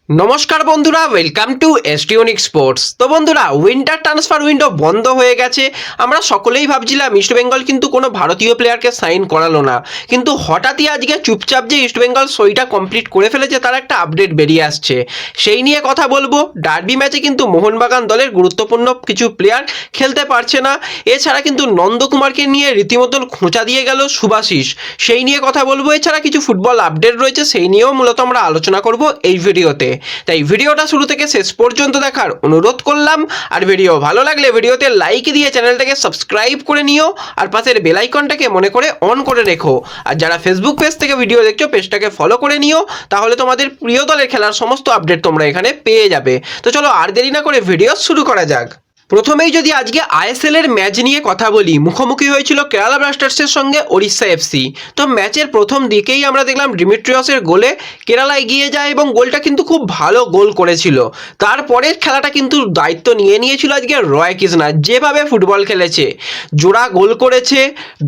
নমস্কার বন্ধুরা, welcome to এসটিউনিক sports. তো বন্ধুরা, উইন্টার ট্রান্সফার উইন্ডো বন্ধ হয়ে গেছে। আমরা সকলেই ভাবছিলাম ইস্টবেঙ্গল কিন্তু কোনো ভারতীয় প্লেয়ারকে সাইন করালো না, কিন্তু হঠাৎই আজকে চুপচাপ যে ইস্টবেঙ্গল সইটা কমপ্লিট করে ফেলেছে তার একটা আপডেট বেরিয়ে আসছে। সেই নিয়ে কথা বলবো। ডার্বি ম্যাচে কিন্তু মোহনবাগান দলের গুরুত্বপূর্ণ কিছু প্লেয়ার খেলতে পারছে না। এছাড়া কিন্তু নন্দকুমারকে নিয়ে রীতিমতন খোঁচা দিয়ে গেল শুভাশিস, সেই নিয়ে কথা বলবো। এছাড়া কিছু ফুটবল আপডেট রয়েছে, সেই নিয়েও মূলত আমরা আলোচনা করব এই ভিডিওতে। তাই ভিডিওটা শুরু থেকে শেষ পর্যন্ত দেখার অনুরোধ করলাম। আর ভিডিও ভালো লাগলে ভিডিওতে লাইক দিয়ে চ্যানেলটাকে সাবস্ক্রাইব করে নিও, আর পাশের বেল আইকনটাকে মনে করে অন করে রেখো। আর যারা ফেসবুক পেজ থেকে ভিডিও দেখছো, পেজটাকে ফলো করে নিও, তাহলে তোমাদের প্রিয় দলের খেলার সমস্ত আপডেট তোমরা এখানে পেয়ে যাবে। তো চলো আর দেরি না করে ভিডিও শুরু করা যাক। প্রথমেই যদি আজকে আইএসএল এর ম্যাচ নিয়ে কথা বলি, মুখোমুখি হয়েছিল কেরালা ব্লাস্টার্সের সঙ্গে ওড়িশা এফসি। তো ম্যাচের প্রথম দিকেই আমরা দেখলাম ডিমিট্রিয়াসের গোলে কেরালা এগিয়ে যায় এবং গোলটা কিন্তু খুব ভালো গোল করেছিল। তারপরের খেলাটা কিন্তু দায়িত্ব নিয়ে নিয়েছিল আজকে রয় কৃষ্ণা। যেভাবে ফুটবল খেলেছে, জোড়া গোল করেছে,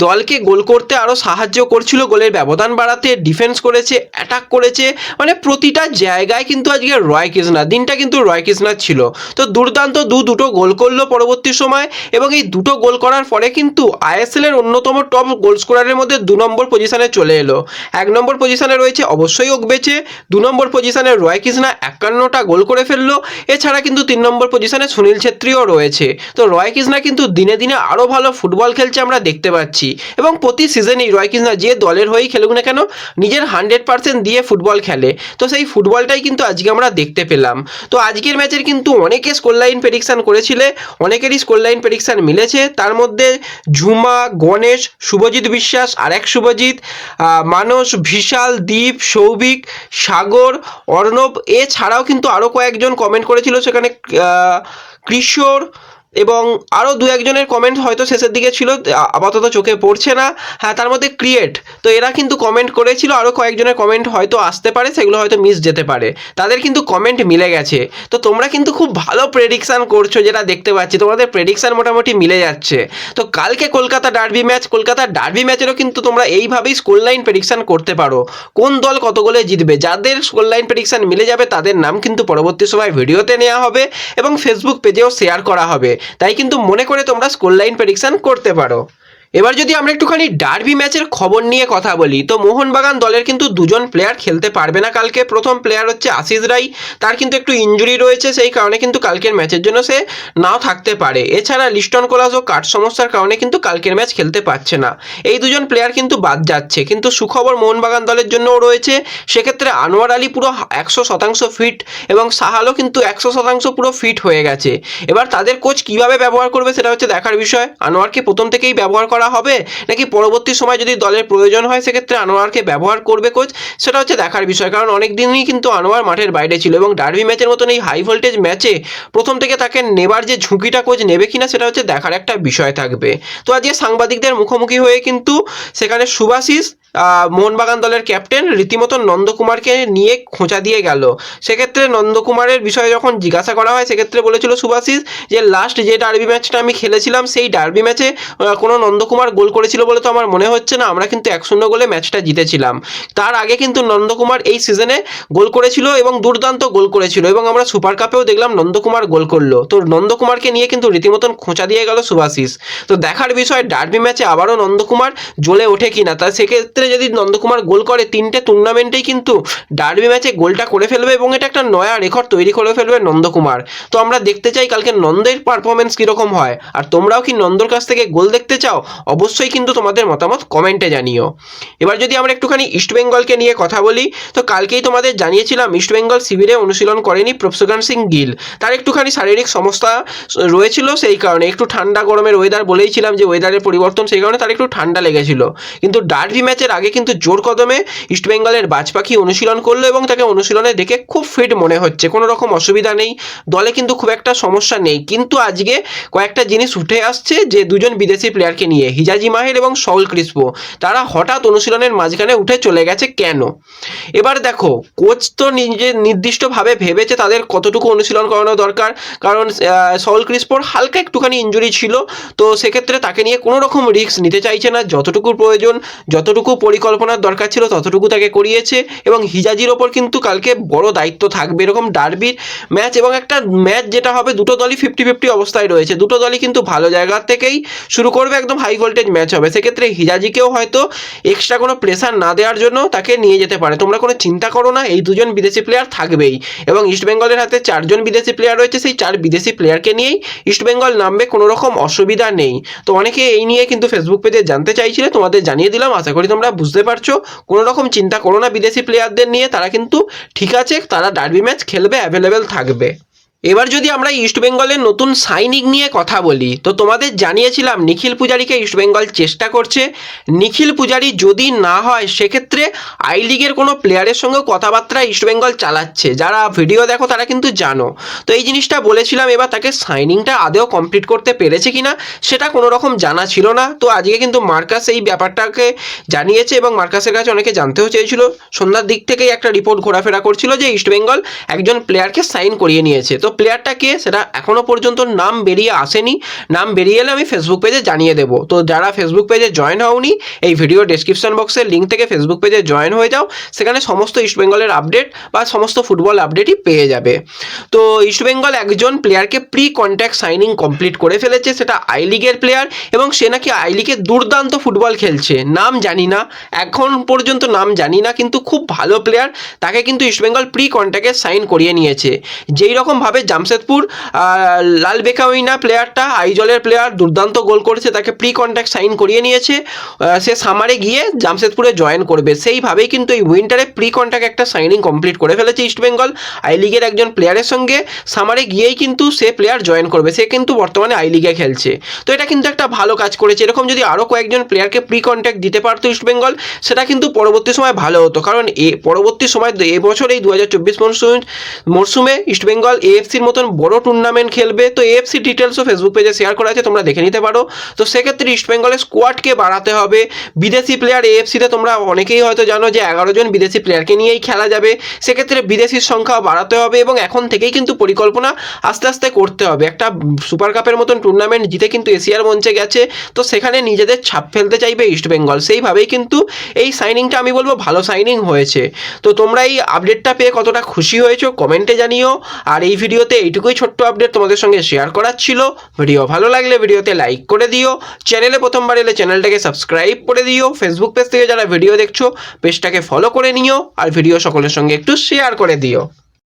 দলকে গোল করতে আরও সাহায্য করছিল, গোলের ব্যবধান বাড়াতে, ডিফেন্স করেছে, অ্যাটাক করেছে, মানে প্রতিটা জায়গায় কিন্তু আজকে রয় কৃষ্ণা, দিনটা কিন্তু রয় কৃষ্ণার ছিল। তো দুর্দান্ত দুটো গোল করলো পরবর্তী সময়, এবং এই দুটো গোল করার পরে কিন্তু আইএসএল এর অন্যতম টপ গোল স্কোরারের মধ্যে 2 নম্বর পজিশনে চলে এলো। 1 নম্বর পজিশনে রয়েছে অবশ্যই ওকবেচে, 2 নম্বর পজিশনে রয় কৃষ্ণা 51টা গোল করে ফেললো। এছাড়া কিন্তু 3 নম্বর পজিশনে সুনীল ছেত্রীও রয়েছে। তো রয় কৃষ্ণা কিন্তু দিনে দিনে আরও ভালো ফুটবল খেলছে আমরা দেখতে পাচ্ছি, এবং প্রতি সিজনেই রয় কৃষ্ণা যে দলের হয়েই খেলুক না কেন, নিজের 100% দিয়ে ফুটবল খেলে। তো সেই ফুটবলটাই কিন্তু আজকে আমরা দেখতে পেলাম। তো আজকের ম্যাচের কিন্তু অনেকে স্কোর লাইন প্রেডিকশন করেছিলে, অনেকেরই স্কোর লাইন প্রেডিকশান মিলেছে। তার মধ্যে ঝুমা, গণেশ, শুভজিৎ বিশ্বাস, আরেক শুভজিৎ, মানস, বিশাল, দীপ, সৌভিক, সাগর, অর্ণব, এছাড়াও কিন্তু আরও কয়েকজন কমেন্ট করেছিল সেখানে, কিশোর, এবং আরও 2-1জনের কমেন্ট হয়তো শেষের দিকে ছিল, আপাতত চোখে পড়ছে না। হ্যাঁ, তার মধ্যে ক্রিয়েট, তো এরা কিন্তু কমেন্ট করেছিল। আরও কয়েকজনের কমেন্ট হয়তো আসতে পারে, সেগুলো হয়তো মিস যেতে পারে, তাদের কিন্তু কমেন্ট মিলে গেছে। তো তোমরা কিন্তু খুব ভালো প্রেডিকশান করছো, যেটা দেখতে পাচ্ছি তোমাদের প্রেডিকশান মোটামুটি মিলে যাচ্ছে। তো কালকে Kolkata derby match, Kolkata derby ম্যাচেরও কিন্তু তোমরা এইভাবেই স্কোর লাইন প্রেডিকশান করতে পারো, কোন দল কত গোলে জিতবে। যাদের স্কোর লাইন প্রেডিকশান মিলে যাবে তাদের নাম কিন্তু পরবর্তী সময় ভিডিওতে নেওয়া হবে এবং ফেসবুক পেজেও শেয়ার করা হবে। তাই কিন্তু মনে করে তোমরা স্কোর লাইন প্রেডিকশন করতে পারো। এবার যদি আমরা একটুখানি ডার্বি ম্যাচের খবর নিয়ে কথা বলি, তো মোহনবাগান দলের কিন্তু 2জন প্লেয়ার খেলতে পারবে না কালকে। প্রথম প্লেয়ার হচ্ছে আশিস রাই, তার কিন্তু একটু ইনজুরি রয়েছে, সেই কারণে কিন্তু কালকের ম্যাচের জন্য সে নাও থাকতে পারে। এছাড়া লিস্টন কোলাস ও কাঠ সমস্যার কারণে কিন্তু কালকের ম্যাচ খেলতে পারছে না। এই 2জন প্লেয়ার কিন্তু বাদ যাচ্ছে। কিন্তু সুখবর মোহনবাগান দলের জন্যও রয়েছে, সেক্ষেত্রে আনোয়ার আলী পুরো 100% ফিট, এবং সাহালও কিন্তু 100% পুরো ফিট হয়ে গেছে। এবার তাদের কোচ কিভাবে ব্যবহার করবে সেটা হচ্ছে দেখার বিষয়। আনোয়ারকে প্রথম থেকেই ব্যবহার করা হবে, নাকি পরবর্তী সময় যদি দলের প্রয়োজন হয় সেক্ষেত্রে আনোয়ারকে ব্যবহার করবে কোচ, সেটা হচ্ছে দেখার বিষয়। কারণ অনেক দিনই কিন্তু আনোয়ার মাঠের বাইরে ছিল, এবং ডার্বি ম্যাচের মতন এই হাই ভোল্টেজ ম্যাচে প্রথম থেকে তাকে নেবার যে ঝুঁকিটা কোচ নেবে কিনা, সেটা হচ্ছে দেখার একটা বিষয় থাকবে। তো আজকে সাংবাদিকদের মুখোমুখি হয়ে কিন্তু সেখানে শুভাশিস, মোহনবাগান দলের ক্যাপ্টেন, রীতিমতো নন্দকুমারকে নিয়ে খোঁচা দিয়ে গেল। সেক্ষেত্রে নন্দকুমারের বিষয়ে যখন জিজ্ঞাসা করা হয়, সেক্ষেত্রে বলেছিল শুভাশিস যে লাস্ট যে ডার্বি ম্যাচটা আমি খেলেছিলাম, সেই ডার্বি ম্যাচে কোনো নন্দকুমার গোল করেছিল বলে তো আমার মনে হচ্ছে না, আমরা কিন্তু 1-0 গোলে ম্যাচটা জিতেছিলাম। তার আগে কিন্তু নন্দকুমার এই সিজনে গোল করেছিল এবং দুর্দান্ত গোল করেছিল, এবং আমরা সুপার কাপেও দেখলাম নন্দকুমার গোল করলো। তো নন্দকুমারকে নিয়ে কিন্তু রীতিমতন খোঁচা দিয়ে গেল শুভাশিস। তো দেখার বিষয় ডার্বি ম্যাচে আবারও নন্দকুমার জ্বলে ওঠে কিনা। তা সেক্ষেত্রে যদি নন্দকুমার গোল করে, 3টে টুর্নামেন্টেই কিন্তু ডার্বি ম্যাচে গোলটা করে ফেলবে, এবং এটা একটা নয়া রেকর্ড তৈরি করে ফেলবে নন্দকুমার। তো আমরা দেখতে চাই কালকে নন্দের পারফরমেন্স কীরকম হয়। আর তোমরাও কি নন্দর কাছ থেকে গোল দেখতে চাও? অবশ্যই কিন্তু তোমাদের মতামত কমেন্টে জানিও। এবার যদি আমরা একটুখানি ইস্টবেঙ্গলকে নিয়ে কথা বলি, তো কালকেই তোমাদের জানিয়েছিলাম ইস্টবেঙ্গল শিবিরে অনুশীলন করেনি প্রভসোগান সিং গিল। তার একটুখানি শারীরিক সমস্যা রয়েছিল, সেই কারণে একটু ঠান্ডা গরমের ওয়েদার বলেইছিলাম যে ওয়েদারের পরিবর্তন, সেই কারণে তার একটু ঠান্ডা লেগেছিল। কিন্তু ডার্বি ম্যাচের আগে কিন্তু জোর কদমে ইস্টবেঙ্গলের বাজপাখি অনুশীলন করলো, এবং তাকে অনুশীলনে দেখে খুব ফিট মনে হচ্ছে, কোনো রকম অসুবিধা নেই, দলে কিন্তু খুব একটা সমস্যা নেই। কিন্তু আজকে কয়েকটা জিনিস উঠে আসছে, যে 2জন বিদেশি প্লেয়ারকে নিয়ে, হিজাজি মাহির এবং সউল ক্রিসপো, তারা হঠাৎ অনুশীলনের মাঝখানে উঠে চলে গেছে কেন? এবার দেখো, কোচ তো নিজে নির্দিষ্টভাবে ভেবেছে তাদের কতটুকু অনুশীলন করানো দরকার, কারণ সউল ক্রিসপোর হালকা একটুখানি ইনজুরি ছিল। তো সেক্ষেত্রে তাকে নিয়ে কোনো রকম রিস্ক নিতে চাইছে না, যতটুকু প্রয়োজন, যতটুকু পরিকল্পনার দরকার ছিল ততটুকু তাকে করিয়েছে, এবং হিজাজির ওপর কিন্তু কালকে বড় দায়িত্ব থাকবে। এরকম ডার্বির ম্যাচ এবং একটা ম্যাচ যেটা হবে, দুটো দলই 50-50 অবস্থায় রয়েছে, দুটো দলই কিন্তু ভালো জায়গা থেকেই শুরু করবে, একদম হাই ভোল্টেজ ম্যাচ হবে। সেক্ষেত্রে হিজাজিকেও হয়তো এক্সট্রা কোনো প্রেশার না দেওয়ার জন্য তাকে নিয়ে যেতে পারে। তোমরা কোনো চিন্তা করো না, এই দুজন বিদেশি প্লেয়ার থাকবেই, এবং ইস্টবেঙ্গলের হাতে 4 জন বিদেশি প্লেয়ার রয়েছে, সেই 4 বিদেশি প্লেয়ারকে নিয়েই ইস্টবেঙ্গল নামবে, কোনো রকম অসুবিধা নেই। তো অনেকে এই নিয়ে কিন্তু ফেসবুক পেজে জানতে চাইছিলে, তোমাদের জানিয়ে দিলাম, আশা করি তোমরা বুঝতে পারছো। কোনো রকম চিন্তা করো না বিদেশি প্লেয়ারদের নিয়ে, তারা কিন্তু ঠিক আছে, তারা ডার্বি ম্যাচ খেলবে, অ্যাভেলেবেল থাকবে। এবার যদি আমরা ইস্টবেঙ্গলের নতুন সাইনিং নিয়ে কথা বলি, তো তোমাদের জানিয়েছিলাম নিখিল পূজারীকে ইস্টবেঙ্গল চেষ্টা করছে। নিখিল পূজারী যদি না হয়, সেক্ষেত্রে আই লিগের কোনো প্লেয়ারের সঙ্গেও কথাবার্তা ইস্টবেঙ্গল চালাচ্ছে। যারা ভিডিও দেখো তারা কিন্তু জানো। তো এই জিনিসটা বলেছিলাম, এবার তাকে সাইনিংটা আদেও কমপ্লিট করতে পেরেছে কিনা সেটা কোনো রকম জানা ছিল না। তো আজকে কিন্তু মার্কাস এই ব্যাপারটাকে জানিয়েছে, এবং মার্কাসের কাছে অনেকে জানতেও চেয়েছিল। সন্ধ্যার দিক থেকেই একটা রিপোর্ট ঘোরাফেরা করছিল যে ইস্টবেঙ্গল একজন প্লেয়ারকে সাইন করিয়ে নিয়েছে। তো প্লেয়ারটা কে সেটা এখনও পর্যন্ত নাম বেরিয়ে আসেনি, নাম বেরিয়ে এলে আমি ফেসবুক পেজে জানিয়ে দেবো। তো যারা ফেসবুক পেজে জয়েন হওনি, এই ভিডিও ডেসক্রিপশন বক্সের লিঙ্ক থেকে ফেসবুক পেজে জয়েন হয়ে যাও, সেখানে সমস্ত ইস্টবেঙ্গলের আপডেট বা সমস্ত ফুটবল আপডেটই পেয়ে যাবে। তো ইস্টবেঙ্গল একজন প্লেয়ারকে প্রি কন্ট্যাক্ট সাইনিং কমপ্লিট করে ফেলেছে, সেটা আই লিগের প্লেয়ার, এবং সে নাকি আই লিগে দুর্দান্ত ফুটবল খেলছে। নাম জানি না, এখন পর্যন্ত নাম জানি না, কিন্তু খুব ভালো প্লেয়ার। তাকে কিন্তু ইস্টবেঙ্গল প্রি কন্ট্যাক্টে সাইন করিয়ে নিয়েছে। যেই রকমভাবে জামশেদপুর লাল বেকাউইনা প্লেয়ারটা আইজলের প্লেয়ার দুর্দান্ত গোল করেছে, তাকে প্রি কন্ট্যাক্ট সাইন করিয়ে নিয়েছে, সে সামারে গিয়ে জামশেদপুরে জয়েন করবে। সেইভাবেই কিন্তু এই উইন্টারে প্রি কন্ট্যাক্ট একটা সাইনিং কমপ্লিট করে ফেলেছে ইস্টবেঙ্গল আই লিগের একজন প্লেয়ারের সঙ্গে। সামারে গিয়েই কিন্তু সে প্লেয়ার জয়েন করবে, সে কিন্তু বর্তমানে আই লিগে খেলছে। তো এটা কিন্তু একটা ভালো কাজ করেছে। এরকম যদি আরও কয়েকজন প্লেয়ারকে প্রি কন্ট্যাক্ট দিতে পারতো ইস্টবেঙ্গল, সেটা কিন্তু পরবর্তী সময় ভালো হতো। কারণ পরবর্তী সময় এবছর এই 2024 মরশুমে ইস্টবেঙ্গল এএফসির মতন বড় টুর্নামেন্ট খেলবে। তো এএফসি ডিটেলসও ফেসবুক পেজে শেয়ার করা আছে, তোমরা দেখে নিতে পারো। তো সেক্ষেত্রে ইস্টবেঙ্গলের স্কোয়াডকে বাড়াতে হবে। বিদেশি প্লেয়ার এএফসিতে তোমরা অনেকেই হয়তো জানো যে 11 জন বিদেশি প্লেয়ারকে নিয়েই খেলা যাবে। সেক্ষেত্রে বিদেশির সংখ্যাও বাড়াতে হবে, এবং এখন থেকেই কিন্তু পরিকল্পনা আস্তে আস্তে করতে হবে। একটা সুপার কাপের মতন টুর্নামেন্ট জিতে কিন্তু এশিয়ার মঞ্চে গেছে, তো সেখানে নিজেদের ছাপ ফেলতে চাইবে ইস্টবেঙ্গল। সেইভাবেই কিন্তু এই সাইনিংটা আমি বলবো ভালো সাইনিং হয়েছে। তো তোমরা এই আপডেটটা পেয়ে কতটা খুশি হয়েছো কমেন্টে জানিও। আর এই ভিডিওতে এইটুকুই ছোট্ট আপডেট তোমাদের সঙ্গে শেয়ার করার ছিল। ভিডিও ভালো লাগলে ভিডিওতে লাইক করে দিও, চ্যানেলে প্রথমবার এলে চ্যানেলটাকে সাবস্ক্রাইব করে দিও, ফেসবুক পেজ থেকে যারা ভিডিও দেখছো পেজটাকে ফলো করে নিও, আর ভিডিও সকলের সঙ্গে একটু শেয়ার করে দিও।